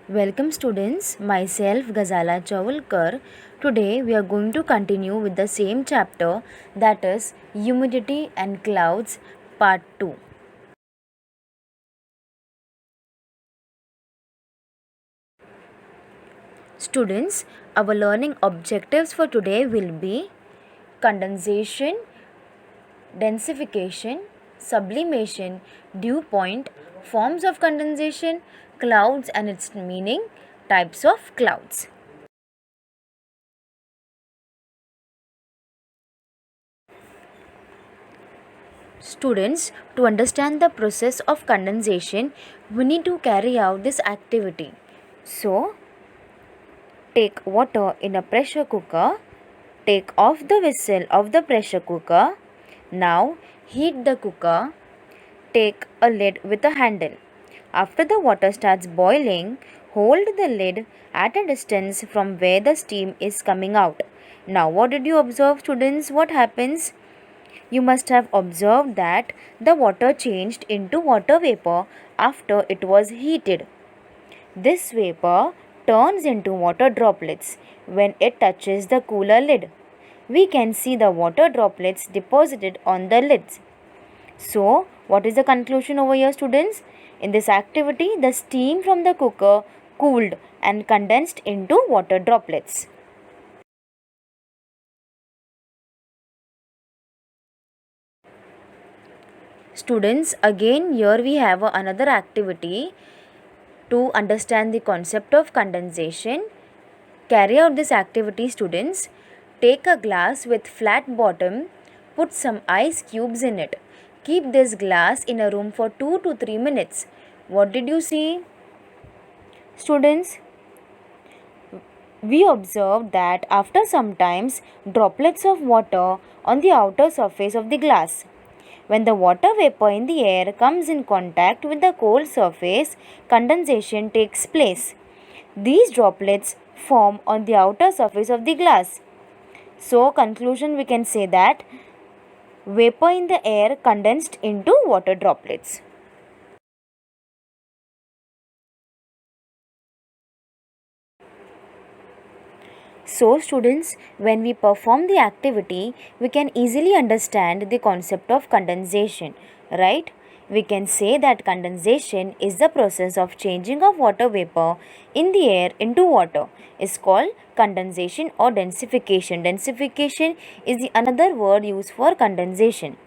Welcome students, myself Ghazala Chavulkar. Today we are going to continue with the same chapter, that is Humidity and Clouds part 2. Students, our learning objectives for today will be condensation, densification, sublimation, dew point, forms of condensation, clouds and its meaning, types of clouds. Students, to understand the process of condensation, we need to carry out this activity. So, take water in a pressure cooker, take off the whistle of the pressure cooker. Now, heat the cooker, take a lid with a handle. After the water starts boiling, hold the lid at a distance from where the steam is coming out. Now, what did you observe, students? What happens? You must have observed that the water changed into water vapor after it was heated. This vapor turns into water droplets when it touches the cooler lid. We can see the water droplets deposited on the lids. So, what is the conclusion over here, students? In this activity, the steam from the cooker cooled and condensed into water droplets. Students, again here we have another activity to understand the concept of condensation. Carry out this activity, students. Take a glass with flat bottom, put some ice cubes in it. Keep this glass in a room for 2 to 3 minutes. What did you see? Students, we observed that after some times droplets of water on the outer surface of the glass. When the water vapor in the air comes in contact with the cold surface, condensation takes place. These droplets form on the outer surface of the glass. So, conclusion, we can say that vapor in the air condensed into water droplets. So, students, when we perform the activity, we can easily understand the concept of condensation, right? We can say that condensation is the process of changing of water vapor in the air into water. Is called condensation or densification. Densification is the another word used for condensation.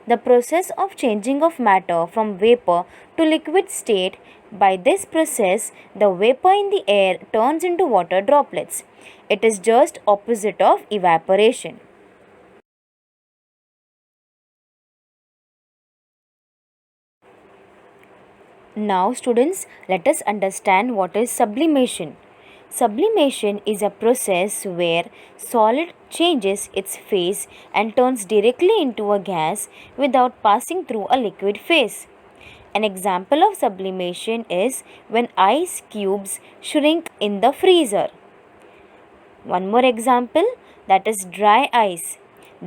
The process of changing of matter from vapor to liquid state. By this process, the vapor in the air turns into water droplets. It is just opposite of evaporation. Now students, let us understand what is sublimation. Sublimation is a process where solid changes its phase and turns directly into a gas without passing through a liquid phase. An example of sublimation is when ice cubes shrink in the freezer. One more example, that is dry ice.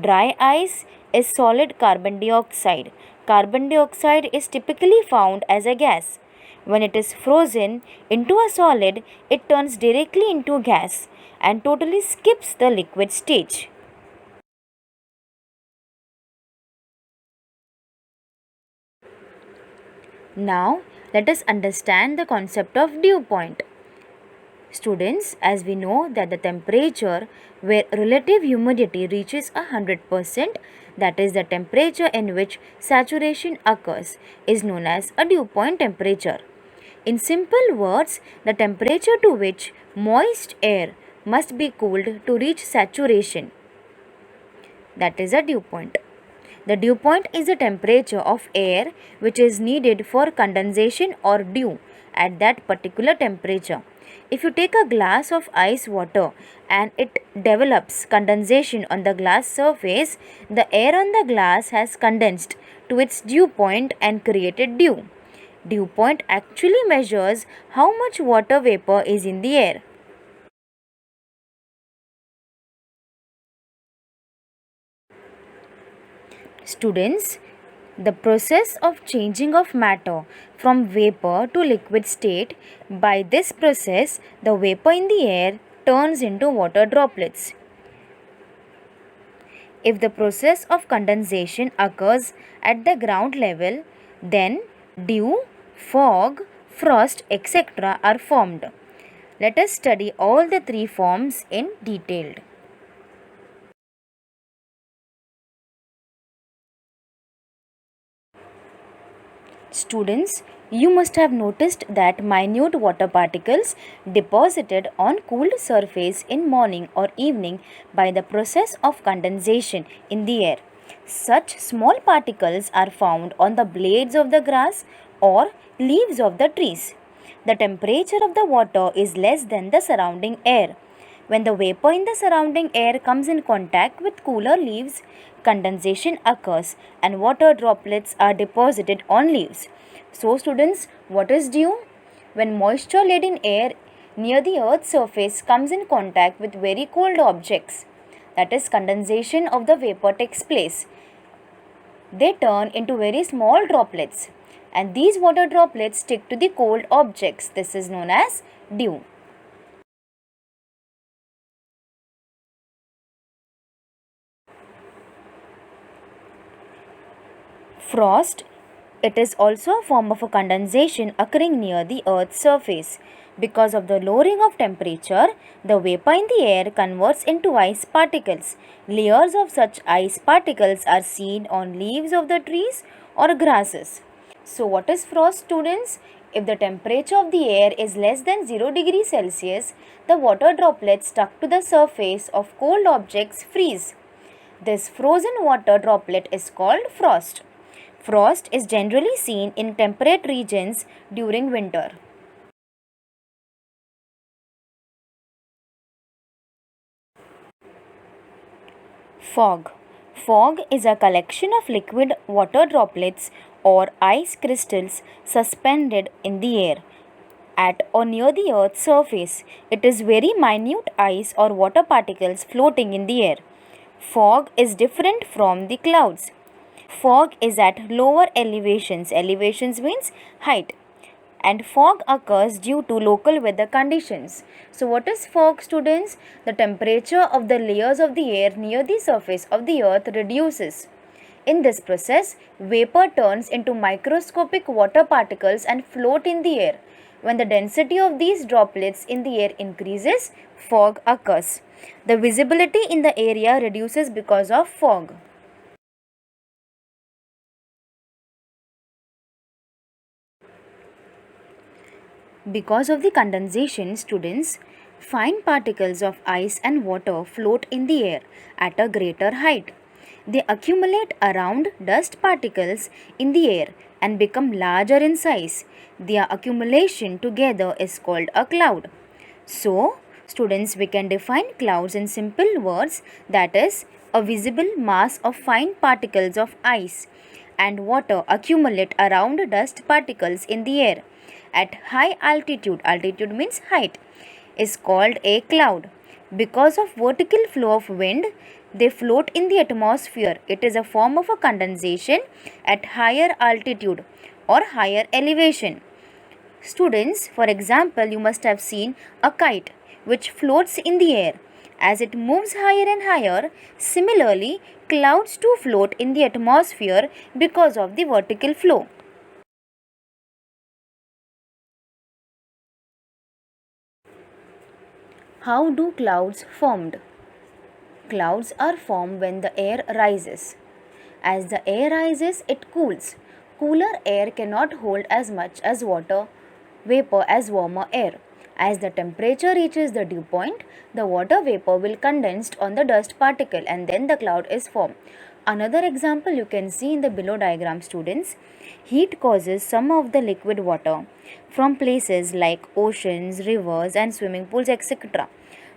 Dry ice is solid carbon dioxide. Carbon dioxide is typically found as a gas. When it is frozen into a solid, it turns directly into gas and totally skips the liquid stage. Now, let us understand the concept of dew point. Students, as we know that the temperature where relative humidity reaches 100%, that is the temperature in which saturation occurs, is known as a dew point temperature. In simple words, the temperature to which moist air must be cooled to reach saturation, that is a dew point. The dew point is the temperature of air which is needed for condensation or dew at that particular temperature. If you take a glass of ice water and it develops condensation on the glass surface, the air on the glass has condensed to its dew point and created dew. Dew point actually measures how much water vapor is in the air. Students, The process of changing of matter from vapor to liquid state, by this process the vapor in the air turns into water droplets. If the process of condensation occurs at the ground level, then dew, fog, frost, etc. are formed. Let us study all the three forms in detail. Students, you must have noticed that minute water particles deposited on cooled surface in morning or evening by the process of condensation in the air. Such small particles are found on the blades of the grass or leaves of the trees. The temperature of the water is less than the surrounding air. When the vapor in the surrounding air comes in contact with cooler leaves, condensation occurs and water droplets are deposited on leaves. So students, what is dew? When moisture laden air near the earth's surface comes in contact with very cold objects, that is condensation of the vapor takes place. They turn into very small droplets and these water droplets stick to the cold objects. This is known as dew. Frost. It is also a form of a condensation occurring near the Earth's surface. Because of the lowering of temperature, the vapor in the air converts into ice particles. Layers of such ice particles are seen on leaves of the trees or grasses. So what is frost, students? If the temperature of the air is less than 0 degrees Celsius, the water droplets stuck to the surface of cold objects freeze. This frozen water droplet is called frost. Frost is generally seen in temperate regions during winter. Fog. Fog is a collection of liquid water droplets or ice crystals suspended in the air at or near the earth's surface. It is very minute ice or water particles floating in the air. Fog is different from the clouds. Fog is at lower elevations. Elevations means height. And fog occurs due to local weather conditions. So what is fog, students? The temperature of the layers of the air near the surface of the earth reduces. In this process, vapor turns into microscopic water particles and float in the air. When the density of these droplets in the air increases, fog occurs. The visibility in the area reduces because of fog. Because of the condensation, students, fine particles of ice and water float in the air at a greater height. They accumulate around dust particles in the air and become larger in size. Their accumulation together is called a cloud. So, students, we can define clouds in simple words, that is, a visible mass of fine particles of ice and water accumulate around dust particles in the air at high altitude. Altitude means height, is called a cloud. Because of vertical flow of wind, they float in the atmosphere. It is a form of a condensation at higher altitude or higher elevation. Students, for example, you must have seen a kite which floats in the air. As it moves higher and higher, similarly, clouds too float in the atmosphere because of the vertical flow. How do clouds formed? Clouds are formed when the air rises. As the air rises, it cools. Cooler air cannot hold as much as water vapor as warmer air. As the temperature reaches the dew point, the water vapor will condense on the dust particle and then the cloud is formed. Another example you can see in the below diagram, students. Heat causes some of the liquid water from places like oceans, rivers and swimming pools, etc.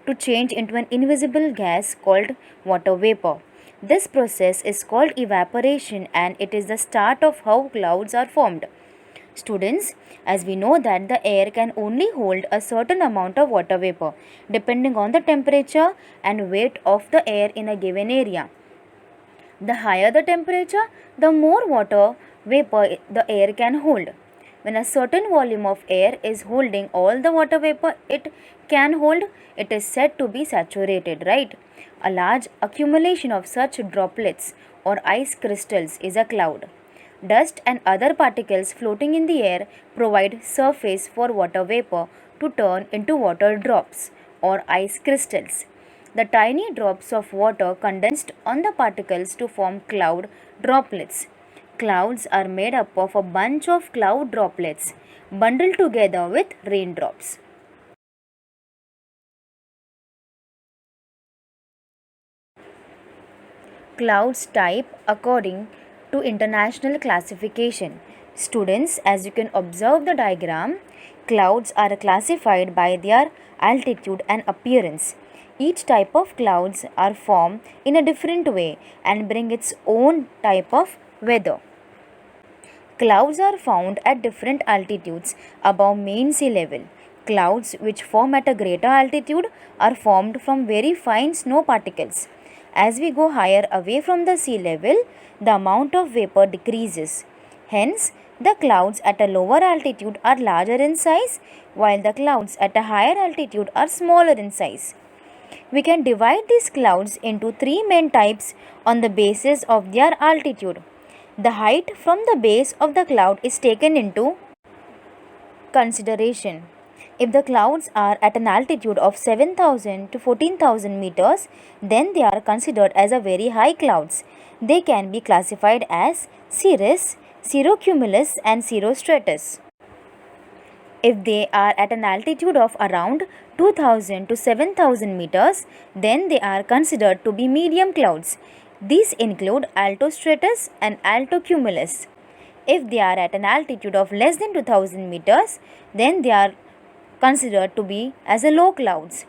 to change into an invisible gas called water vapor. This process is called evaporation and it is the start of how clouds are formed. Students, as we know that the air can only hold a certain amount of water vapor depending on the temperature and weight of the air in a given area. The higher the temperature, the more water vapor the air can hold. When a certain volume of air is holding all the water vapor it can hold, it is said to be saturated, right? A large accumulation of such droplets or ice crystals is a cloud. Dust and other particles floating in the air provide surface for water vapor to turn into water drops or ice crystals. The tiny drops of water condensed on the particles to form cloud droplets. Clouds are made up of a bunch of cloud droplets bundled together with raindrops. Clouds type according to international classification. Students, as you can observe the diagram, clouds are classified by their altitude and appearance. Each type of clouds are formed in a different way and bring its own type of weather. Clouds are found at different altitudes above mean sea level. Clouds which form at a greater altitude are formed from very fine snow particles. As we go higher away from the sea level, the amount of vapor decreases. Hence, the clouds at a lower altitude are larger in size, while the clouds at a higher altitude are smaller in size. We can divide these clouds into three main types on the basis of their altitude. The height from the base of the cloud is taken into consideration. If the clouds are at an altitude of 7,000 to 14,000 meters, then they are considered as a very high clouds. They can be classified as cirrus, cirrocumulus and cirrostratus. If they are at an altitude of around 2000 to 7000 meters, then they are considered to be medium clouds. These include altostratus and altocumulus. If they are at an altitude of less than 2000 meters, then they are considered to be as a low clouds.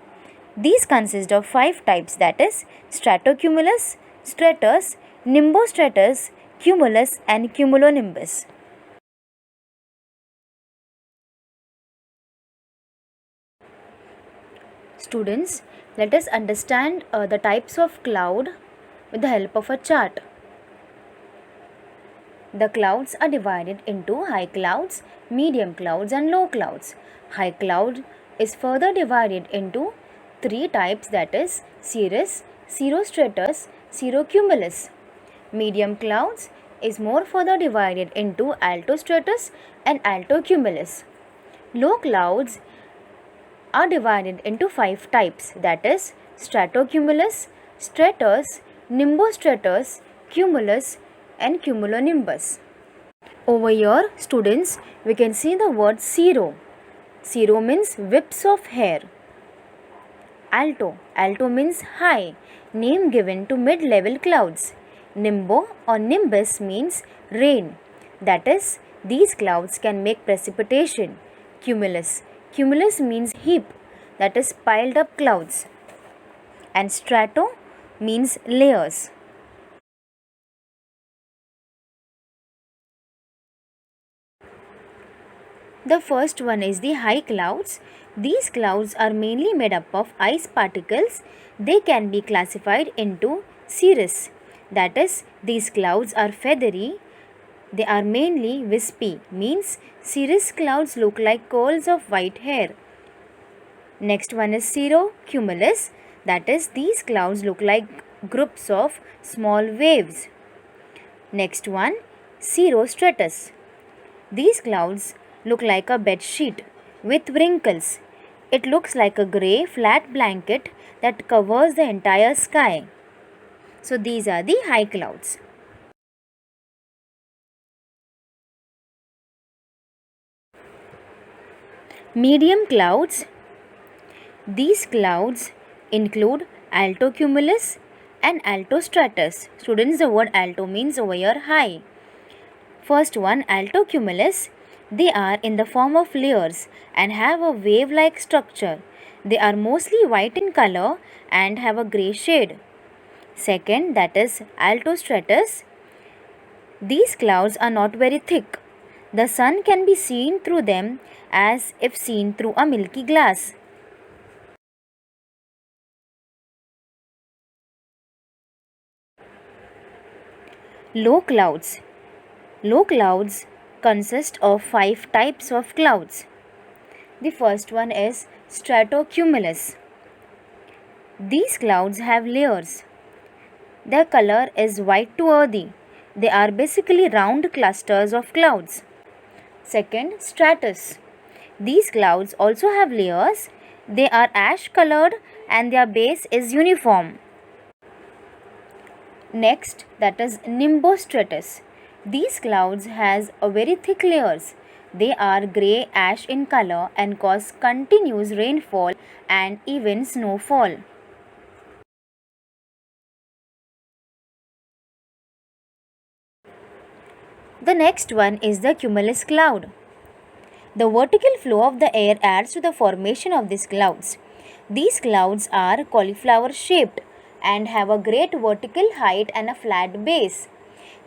These consist of five types, that is stratocumulus, stratus, nimbostratus, cumulus and cumulonimbus. Students, let us understand the types of cloud with the help of a chart. The clouds are divided into high clouds, medium clouds and low clouds. High cloud is further divided into three types, that is cirrus, cirrostratus, cirrocumulus. Medium clouds is more further divided into altostratus and altocumulus. Low clouds are divided into five types, that is stratocumulus, stratus, nimbostratus, cumulus and cumulonimbus. Over here, students, we can see the word cirro. Cirro means whips of hair. Alto. Alto means high, name given to mid-level clouds. Nimbo or nimbus means rain. That is, these clouds can make precipitation. Cumulus. Cumulus means heap, that is piled up clouds. And strato means layers. The first one is the high clouds. These clouds are mainly made up of ice particles. They can be classified into cirrus. That is, these clouds are feathery. They are mainly wispy, means cirrus clouds look like curls of white hair. Next one is cirrocumulus. That is, these clouds look like groups of small waves. Next one, cirrostratus. These clouds look like a bed sheet with wrinkles. It looks like a grey flat blanket that covers the entire sky. So these are the high clouds. Medium clouds. These clouds include altocumulus and altostratus. Students, the word alto means over here high. First one, altocumulus. They are in the form of layers and have a wave-like structure. They are mostly white in color and have a grey shade. Second, that is altostratus. These clouds are not very thick. The sun can be seen through them as if seen through a milky glass. Low clouds. Low clouds consist of 5 types of clouds. The first one is stratocumulus. These clouds have layers. Their color is white to earthy. They are basically round clusters of clouds. Second, stratus. These clouds also have layers. They are ash colored and their base is uniform. Next, that is nimbostratus. These clouds has a very thick layers. They are grey ash in color and cause continuous rainfall and even snowfall. The next one is the cumulus cloud. The vertical flow of the air adds to the formation of these clouds. These clouds are cauliflower shaped and have a great vertical height and a flat base.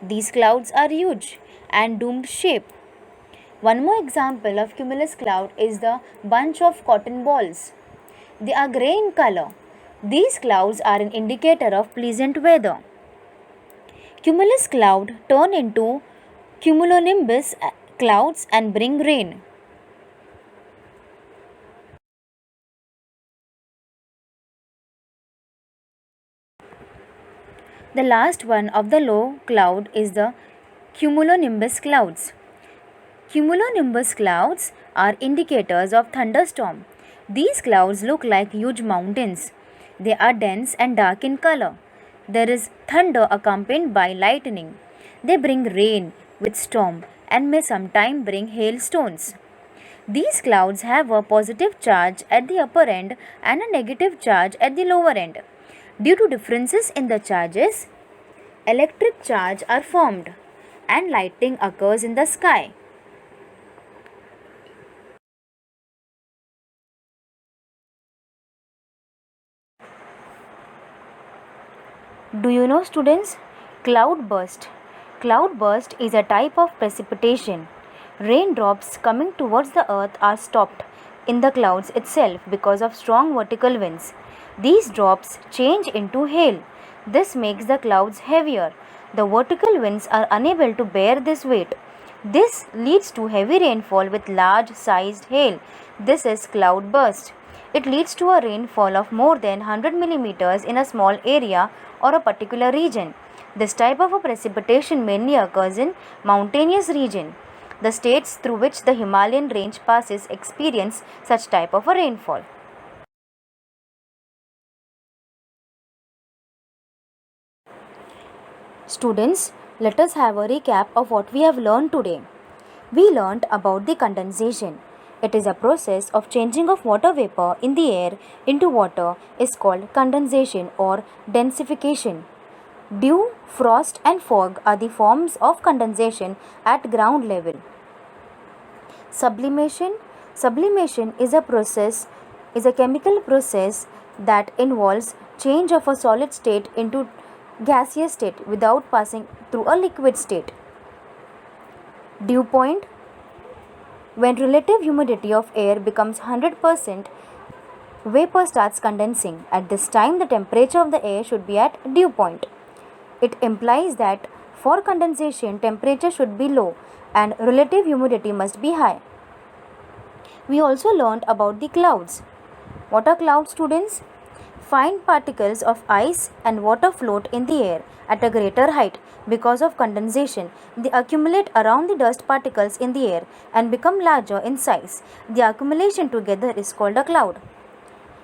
These clouds are huge and domed shape. One more example of cumulus cloud is the bunch of cotton balls. They are grey in color. These clouds are an indicator of pleasant weather. Cumulus cloud turn into cumulonimbus clouds and bring rain. The last one of the low cloud is the cumulonimbus clouds. Cumulonimbus clouds are indicators of thunderstorm. These clouds look like huge mountains. They are dense and dark in color. There is thunder accompanied by lightning. They bring rain with storm and may sometimes bring hailstones. These clouds have a positive charge at the upper end and a negative charge at the lower end. Due to differences in the charges, electric charge are formed and lightning occurs in the sky. Do you know, students? Cloudburst. Cloudburst is a type of precipitation. Raindrops coming towards the earth are stopped in the clouds itself because of strong vertical winds. These drops change into hail. This makes the clouds heavier. The vertical winds are unable to bear this weight. This leads to heavy rainfall with large sized hail. This is cloudburst. It leads to a rainfall of more than 100 millimeters in a small area or a particular region. This type of a precipitation mainly occurs in mountainous region. The states through which the Himalayan range passes experience such type of a rainfall. Students, let us have a recap of what we have learned today. We learned about the condensation. It is a process of changing of water vapor in the air into water is called condensation or densification. Dew, frost and fog are the forms of condensation at ground level. Sublimation is a chemical process that involves change of a solid state into gaseous state without passing through a liquid state. Dew point, when relative humidity of air becomes 100%, vapor starts condensing. At this time, the temperature of the air should be at dew point. It implies that for condensation, temperature should be low and relative humidity must be high. We also learned about the clouds. What are clouds, students? Fine particles of ice and water float in the air at a greater height because of condensation. They accumulate around the dust particles in the air and become larger in size. The accumulation together is called a cloud.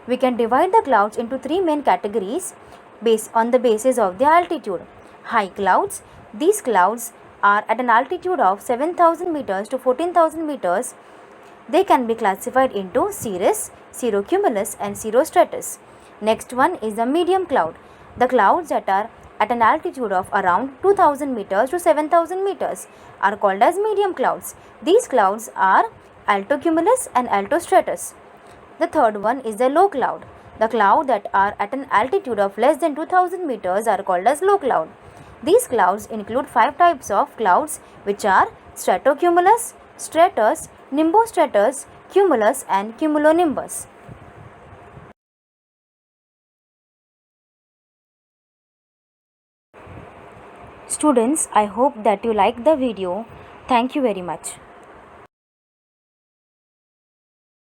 We can divide the clouds into 3 main categories based on the basis of their altitude. High clouds. These clouds are at an altitude of 7,000 meters to 14,000 meters. They can be classified into cirrus, cirrocumulus and cirrostratus. Next one is the medium cloud. The clouds that are at an altitude of around 2000 meters to 7000 meters are called as medium clouds. These clouds are altocumulus and altostratus. The third one is the low cloud. The clouds that are at an altitude of less than 2000 meters are called as low cloud. These clouds include 5 types of clouds which are stratocumulus, stratus, nimbostratus, cumulus and cumulonimbus. Students, I hope that you like the video. Thank you very much.